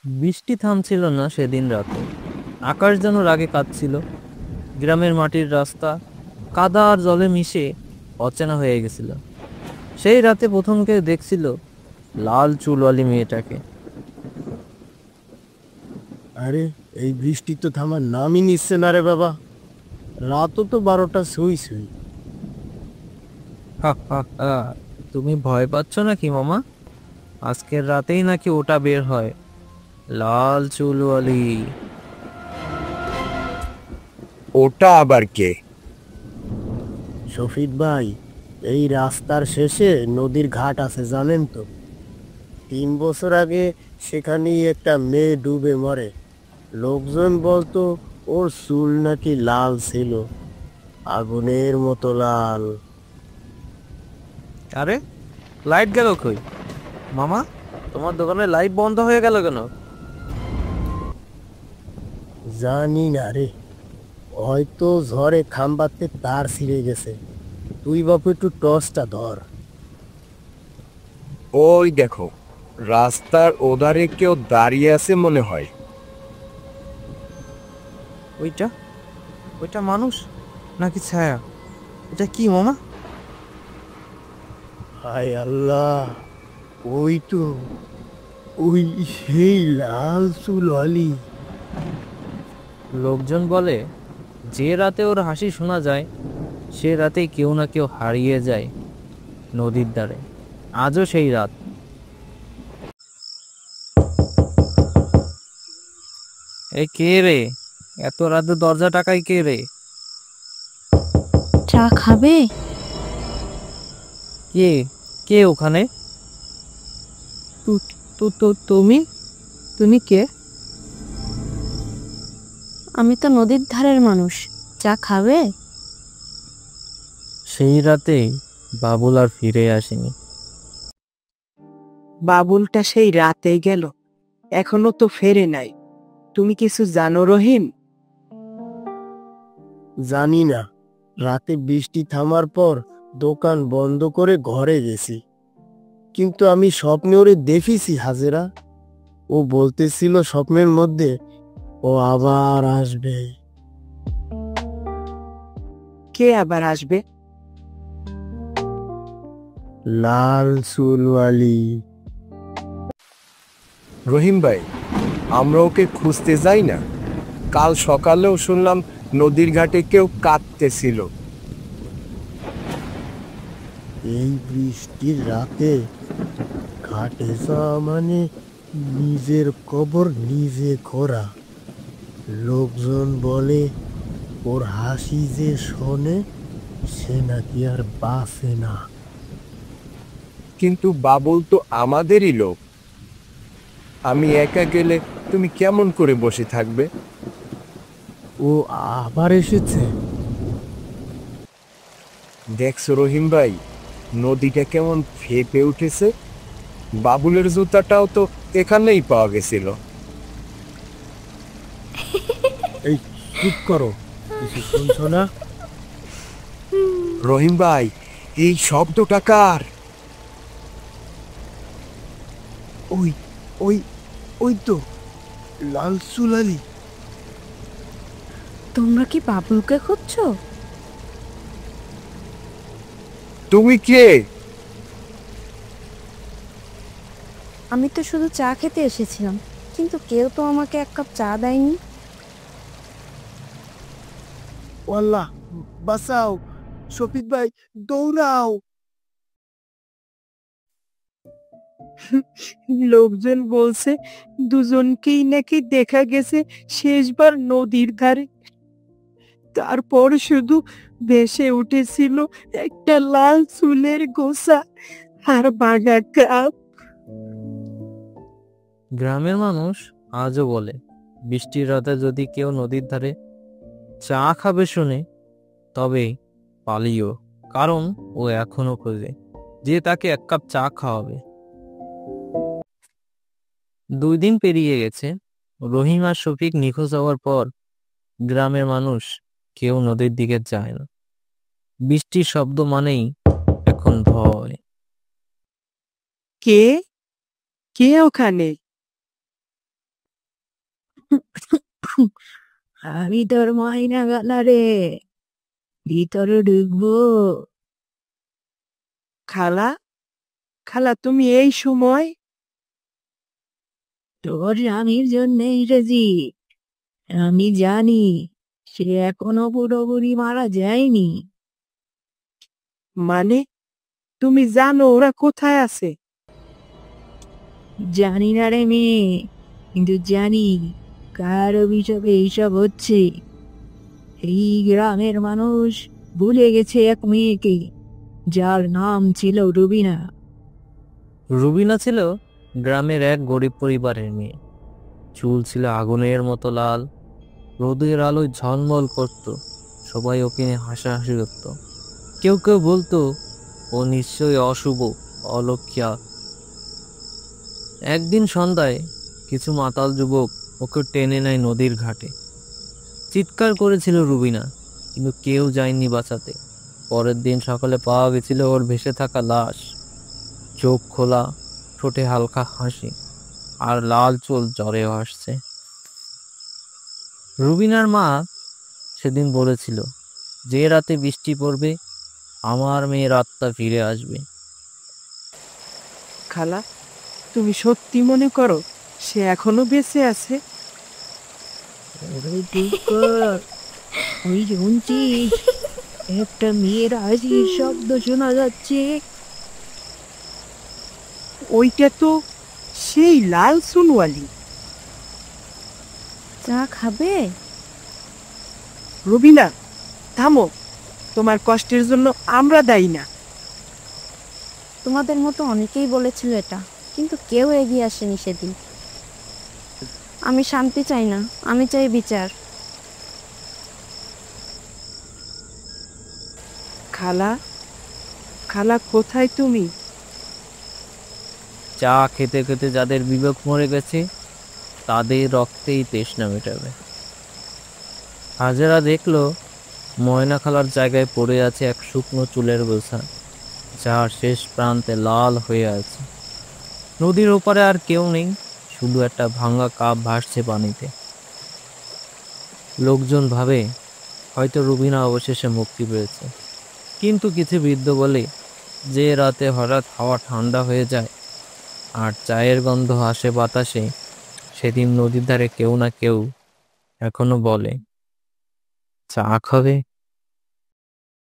বৃষ্টি থামছিল না সেদিন রাতে। আকাশ যেন রাগে কাঁদছিল। গ্রামের মাটির রাস্তা কাদা আর জলে মিশে অচেনা হয়ে গেছিল। সেই রাতে প্রথম কেউ দেখছিল লাল চুলওয়ালি মেয়েটাকে। আরে, এই বৃষ্টি তো থামার নামই নিচ্ছে না রে বাবা। রাতও তো 12টা ছুঁই ছুঁই। হা হা হা। তুমি ভয় পাচ্ছ নাকি মামা? আজকের রাতেই নাকি ওটা বের হয়, লাল চুলওয়ালি। ওটা আবার কে? শফিক ভাই, এই রাস্তার শেষে নদীর ঘাট আছে জানেন তো? 3 বছর আগে সেখানেই একটা মেয়ে ডুবে মরে। লোকজন বলতো ওর চুল নাকি লাল ছিল, আগুনের মতো লাল। আরে, লাইট গেল কই মামা? তোমার দোকানে লাইট বন্ধ হয়ে গেল কেন? জানি না রে, হয়তো ঝড়ে খাম্বাতে তার ছিঁড়ে গেছে। তুই বাপু একটু টর্চটা ধর। ওই দেখো, রাস্তার ওধারে কেউ দাঁড়িয়ে আছে মনে হয়। ওইটা ওইটা মানুষ নাকি ছায়া? এটা কি মামা? হায় আল্লাহ, ওই তো, ওই সেই লাল চুল আলি। লোকজন বলে যে রাতে ওর হাসি শোনা যায় সে রাতেই কেউ না কেউ হারিয়ে যায় নদীর ধারে। আজও সেই রাত। এই কে রে? এত রাতে দরজা টাকাই কে রে? চা খাবে? কে? কে ওখানে? তুমি তুমি কে? আমি তো নদীর ধারের মানুষ। চা খাবে? সেই রাতে বাবুল আর ফিরে আসেনি। বাবুলটা সেই রাতেই গেল, এখনো তো ফেরে নাই। তুমি কিছু জানো রহিম? জানি না, রাতে বৃষ্টি থামার পর দোকান বন্ধ করে ঘরে গেছি, কিন্তু আমি স্বপ্নে ওরে দেখেছি হাজেরা। ও বলতেছিল স্বপ্নের মধ্যে ও আবার আসবে। কে আবার আসবে? লাল চুলওয়ালি। রহিম ভাই, আমরা ওকে খুঁজতে যাই না? কাল সকালেও শুনলাম নদীর ঘাটে কেউ কাঁদতেছিল। এই বৃষ্টির রাতে ঘাটে যাওয়া মানে নিজের কবর নিজে খোঁড়া। লোকজন বলে ওর হাসি যে শোনে সে নাকি আর বাঁচে না। কিন্তু বাবুল তো আমাদেরই লোক। আমি একা গেলে তুমি কেমন করে বসে থাকবে? ও আবার এসেছে। দেখছো রহিম ভাই, নদীটা কেমন ফেঁপে উঠেছে। বাবুলের জুতাটাও তো এখানেই পাওয়া গেছিল। এই, চুপ করো, কিছু শুনছো না? রহিম ভাই, এই শব্দটা কার? ওই ওই ওই তো লাল চুলালি। তোমরা কি বাবুলকে খুঁজছো? তুমি কে? আমি তো শুধু চা খেতে এসেছিলাম, কিন্তু কেউ তো আমাকে এক কাপ চা দেয়নি। ওয়াল্লাহ, বাঁচাও শফিক ভাই, দৌড়াও। লোকজন বলছে দুজনকেই নাকি দেখা গেছে শেষবার নদীর ধারে। তারপর শুধু ভেসে উঠেছিল একটা লাল চুলের গোছা আর বাঘা কাপ। গ্রামের মানুষ আজও বলে বৃষ্টির রাতে যদি কেউ নদীর ধারে চা খাবে শুনে তবে পালিও, কারণ ও এখনো খোঁজে যে তাকে এক কাপ চা খাওয়াবে। 2 দিন পেরিয়ে গেছে। রহিম আর শফিক নিখোঁজ হওয়ার পর গ্রামের মানুষ কেউ নদীর দিকে যায় না। বৃষ্টির শব্দ মানেই এখন ভয়। কে? কে ওখানে? আমি তোর ময়না গালা রে, ভিতরে ঢুকবো? খালা, খালা তুমি এই সময়? তোর স্বামীর জন্যই রেজি। আমি জানি সে এখনো পুরোপুরি মারা যায়নি। মানে তুমি জানো ওরা কোথায় আছে? জানি না রে মেয়ে, কিন্তু জানি কার অভিশাপে এইসব হচ্ছে। এই গ্রামের মানুষ ভুলে গেছে এক মেয়েকে, যার নাম ছিল রুবিনা। রুবিনা ছিল গ্রামের এক গরিব পরিবারের মেয়ে। চুল ছিল আগুনের মতো লাল, রোদের আলোয় ঝলমল করত। সবাই ওকে নিয়ে হাসাহাসি করত। কেউ কেউ বলতো ও নিশ্চয়ই অশুভ, অলক্ষ্যা। একদিন সন্ধ্যায় কিছু মাতাল যুবক ওকে টেনে নেয় নদীর ঘাটে। চিৎকার করেছিল রুবিনা, কিন্তু কেউ যায়নি বাঁচাতে। পরের দিন সকালে পাওয়া গেছিল ওর ভেসে থাকা লাশ, চোখ খোলা, ঠোঁটে হালকা হাসি, আর লাল চুল জ্বরেও আসছে। রুবিনার মা সেদিন বলেছিল, যে রাতে বৃষ্টি পড়বে আমার মেয়ের আত্মা ফিরে আসবে। খালা, তুমি সত্যি মনে করো সে এখনো বেঁচে আছে? ওরে চুপ কর, ওই শুনছিস একটা মেয়ের হাসির শব্দ শোনা যাচ্ছে। ওইটা তো সেই লাল সুনওয়ালি। চা খাবে? রুবিনা, থামো, তোমার কষ্টের জন্য আমরা দায়ী না। তোমাদের মতো অনেকেই বলেছিল এটা, কিন্তু কেউ এগিয়ে আসেনি সেদিন। আমি শান্তি চাই না, আমি চাই বিচার। খালা, খালা কোথায় তুমি? চা খেতে খেতে যাদের বিবেক মরে গেছে তাদের রক্তেই তৃষ্ণা মেটাবে। হাজেরা দেখলো ময়না খালার জায়গায় পড়ে আছে এক শুকনো চুলের বোঝা, যার শেষ প্রান্তে লাল হয়ে আছে। নদীর ওপারে আর কেউ নেই, শুধু একটা ভাঙা কাপ ভাসছে পানিতে। লোকজন ভাবে হয়তো রুবিনা অবশেষে মুক্তি পেয়েছে, কিন্তু কিছু বৃদ্ধ বলে যে রাতে হঠাৎ হাওয়া ঠান্ডা হয়ে যায় আর চায়ের গন্ধ আসে বাতাসে, সেদিন নদীর ধারে কেউ না কেউ এখনো বলে, চা খাবে?